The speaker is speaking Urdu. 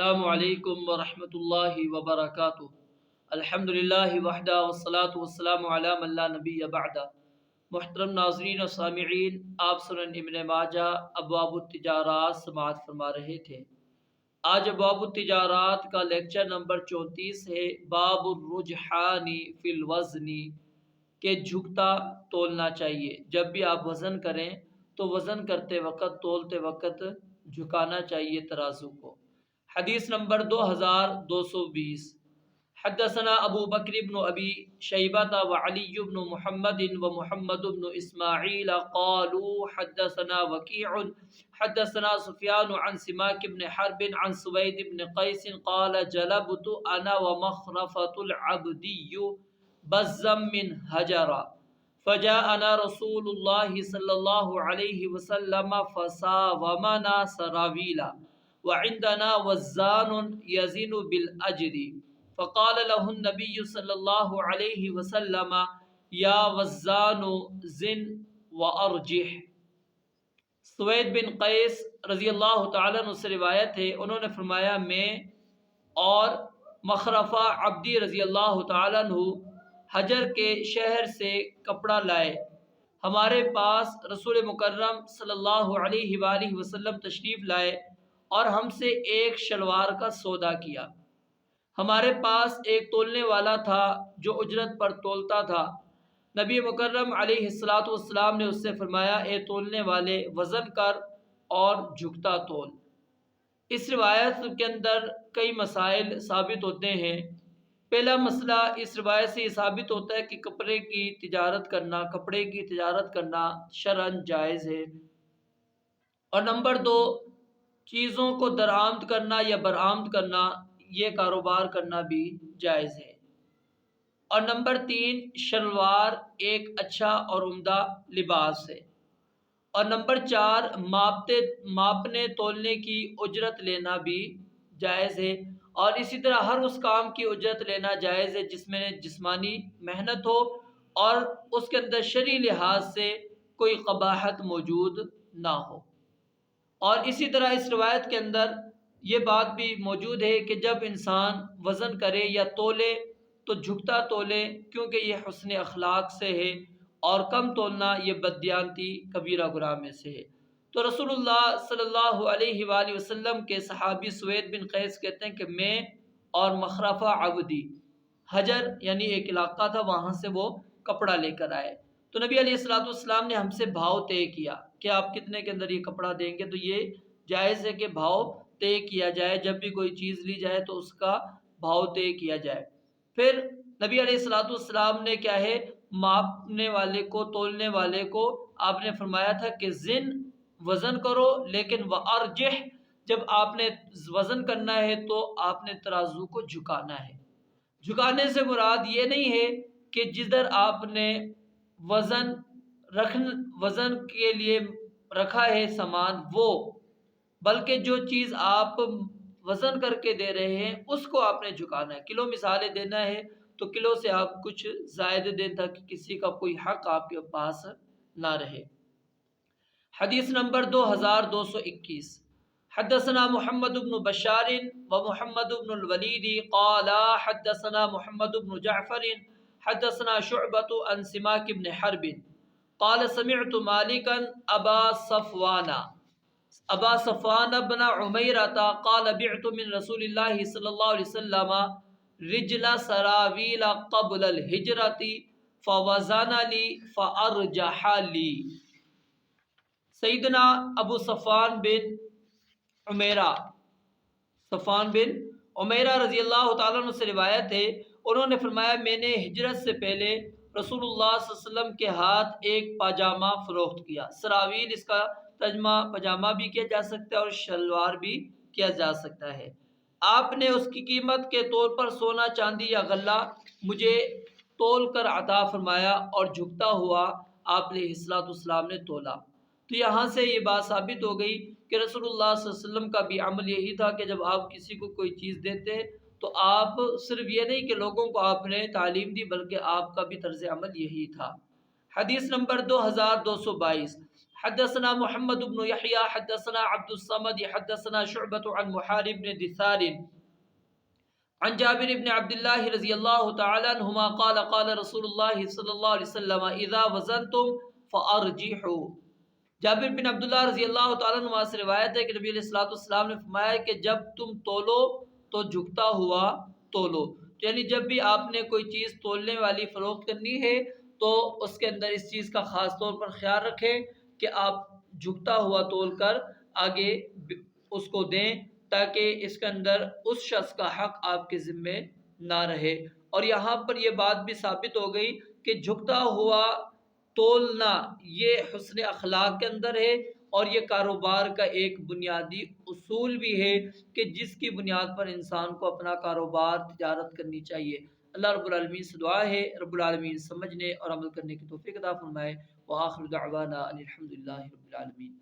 السلام علیکم ورحمۃ اللہ وبرکاتہ۔ الحمدللہ وحدہ والصلاة والسلام علی من لا نبی بعدہ۔ محترم ناظرین و سامعین، آپ سنن ابن ماجہ ابواب التجارات سماعت فرما رہے تھے۔ آج ابواب التجارات کا لیکچر نمبر 34 ہے، باب الرجحان فی الوزن، کہ جھکتا تولنا چاہیے۔ جب بھی آپ وزن کریں تو وزن کرتے وقت، تولتے وقت جھکانا چاہیے ترازو کو۔ حدیث نمبر 2220۔ حدثنا ابو بکر بن ابی شیبہ وعلی بن محمد ومحمد بن اسماعیل قالوا حدثنا وکیع حدثنا سفیان عن سماک بن حرب عن سوید بن قیس قال جلبت انا ومخرفة العبدی بزا من حجرا فجاءنا رسول الله صلی اللہ علیہ وسلم فساومنا سراویلا وعندنا وزان يزن بالأجر فقال له النبي صلى الله عليه وسلم يا وزان زن وأرجح۔ سوید بن قیس رضی اللہ تعالیٰ عنہ سے روایت ہے، انہوں نے فرمایا میں اور مخرفہ عبدی رضی اللہ تعالیٰ عنہ حجر کے شہر سے کپڑا لائے۔ ہمارے پاس رسول مکرم صلی اللہ علیہ وآلہ وسلم تشریف لائے اور ہم سے ایک شلوار کا سودا کیا۔ ہمارے پاس ایک تولنے والا تھا جو اجرت پر تولتا تھا۔ نبی مکرم علیہ السلام نے اس سے فرمایا، اے تولنے والے، وزن کر اور جھکتا تول۔ اس روایت کے اندر کئی مسائل ثابت ہوتے ہیں۔ پہلا مسئلہ اس روایت سے یہ ثابت ہوتا ہے کہ کپڑے کی تجارت کرنا شرعاً جائز ہے۔ اور نمبر 2، چیزوں کو درآمد کرنا یا برآمد کرنا، یہ کاروبار کرنا بھی جائز ہے۔ اور نمبر 3، شلوار ایک اچھا اور عمدہ لباس ہے۔ اور نمبر 4، ماپنے تولنے کی اجرت لینا بھی جائز ہے۔ اور اسی طرح ہر اس کام کی اجرت لینا جائز ہے جس میں جسمانی محنت ہو اور اس کے اندر شرعی لحاظ سے کوئی قباحت موجود نہ ہو۔ اور اسی طرح اس روایت کے اندر یہ بات بھی موجود ہے کہ جب انسان وزن کرے یا تولے تو جھکتا تولے، کیونکہ یہ حسن اخلاق سے ہے، اور کم تولنا یہ بددیانتی کبیرہ گناہ میں سے ہے۔ تو رسول اللہ صلی اللہ علیہ وآلہ وسلم کے صحابی سوید بن قیس کہتے ہیں کہ میں اور مخرفہ عبدی، حجر یعنی ایک علاقہ تھا، وہاں سے وہ کپڑا لے کر آئے۔ تو نبی علیہ السلام نے ہم سے بھاؤ طے کیا کہ آپ کتنے کے اندر یہ کپڑا دیں گے۔ تو یہ جائز ہے کہ بھاؤ طے کیا جائے، جب بھی کوئی چیز لی جائے تو اس کا بھاؤ طے کیا جائے۔ پھر نبی علیہ السلام نے کیا ہے، ماپنے والے کو، تولنے والے کو آپ نے فرمایا تھا کہ زن، وزن کرو، لیکن وارجح، جب آپ نے وزن کرنا ہے تو آپ نے ترازو کو جھکانا ہے۔ جھکانے سے مراد یہ نہیں ہے کہ جدھر آپ نے وزن کے لیے رکھا ہے سامان وہ، بلکہ جو چیز آپ وزن کر کے دے رہے ہیں اس کو آپ نے جھکانا ہے۔ کلو مثالیں دینا ہے تو کلو سے آپ کچھ زائد دیں تاکہ کسی کا کوئی حق آپ کے پاس نہ رہے۔ حدیث نمبر 2221۔ حدثنا محمد بن بشار ومحمد بن الولید قال حدثنا محمد بن جعفر حدثنا شعبۃ عن سماک بن حرب قال سمعت مالکا ابا صفوان بن عمیرۃ قال بعت من رسول اللہ صلی اللہ علیہ وسلم رجل سراویل قبل الہجرۃ فوزن لی فارجح لی۔ سیدنا ابو صفوان بن عمیرہ رضی اللہ تعالیٰ عنہ سے روایت ہے، انہوں نے فرمایا میں نے ہجرت سے پہلے رسول اللہ صلی اللہ علیہ وسلم کے ہاتھ ایک پاجامہ فروخت کیا۔ سراویل اس کا ترجمہ پاجامہ بھی کیا جا سکتا ہے اور شلوار بھی کیا جا سکتا ہے۔ آپ نے اس کی قیمت کے طور پر سونا، چاندی یا غلہ مجھے تول کر عطا فرمایا، اور جھکتا ہوا آپ علیہ السلام نے تولا۔ تو یہاں سے یہ بات ثابت ہو گئی کہ رسول اللہ صلی اللہ علیہ وسلم کا بھی عمل یہی تھا کہ جب آپ کسی کو کوئی چیز دیتے تو آپ صرف یہ نہیں کہ لوگوں کو آپ نے تعلیم دی، بلکہ آپ کا بھی طرز عمل یہی تھا۔ حدیث نمبر 2222۔ حدثنا محمد بن يحيى حدثنا عبد الصمد حدثنا شعبة عن محارب بن دثار عن جابر بن عبد الله رضی اللہ تعالی عنہما قال قال رسول اللہ صلی اللہ علیہ وسلم اذا وزنتم فارجحوا۔ جابر بن عبداللہ رضی اللہ تعالیٰ عنہ سے روایت ہے کہ نبی علیہ الصلوۃ والسلام نے فرمایا کہ جب تم تولو تو جھکتا ہوا تولو، یعنی جب بھی آپ نے کوئی چیز تولنے والی فروخت کرنی ہے تو اس کے اندر اس چیز کا خاص طور پر خیال رکھیں کہ آپ جھکتا ہوا تول کر آگے اس کو دیں، تاکہ اس کے اندر اس شخص کا حق آپ کے ذمے نہ رہے۔ اور یہاں پر یہ بات بھی ثابت ہو گئی کہ جھکتا ہوا تولنا یہ حسن اخلاق کے اندر ہے، اور یہ کاروبار کا ایک بنیادی اصول بھی ہے کہ جس کی بنیاد پر انسان کو اپنا کاروبار تجارت کرنی چاہیے۔ اللہ رب العالمین سے دعا ہے رب العالمین سمجھنے اور عمل کرنے کی توفیق عطا فرمائے۔ وآخر دعوانا ان الحمد للہ رب العالمین۔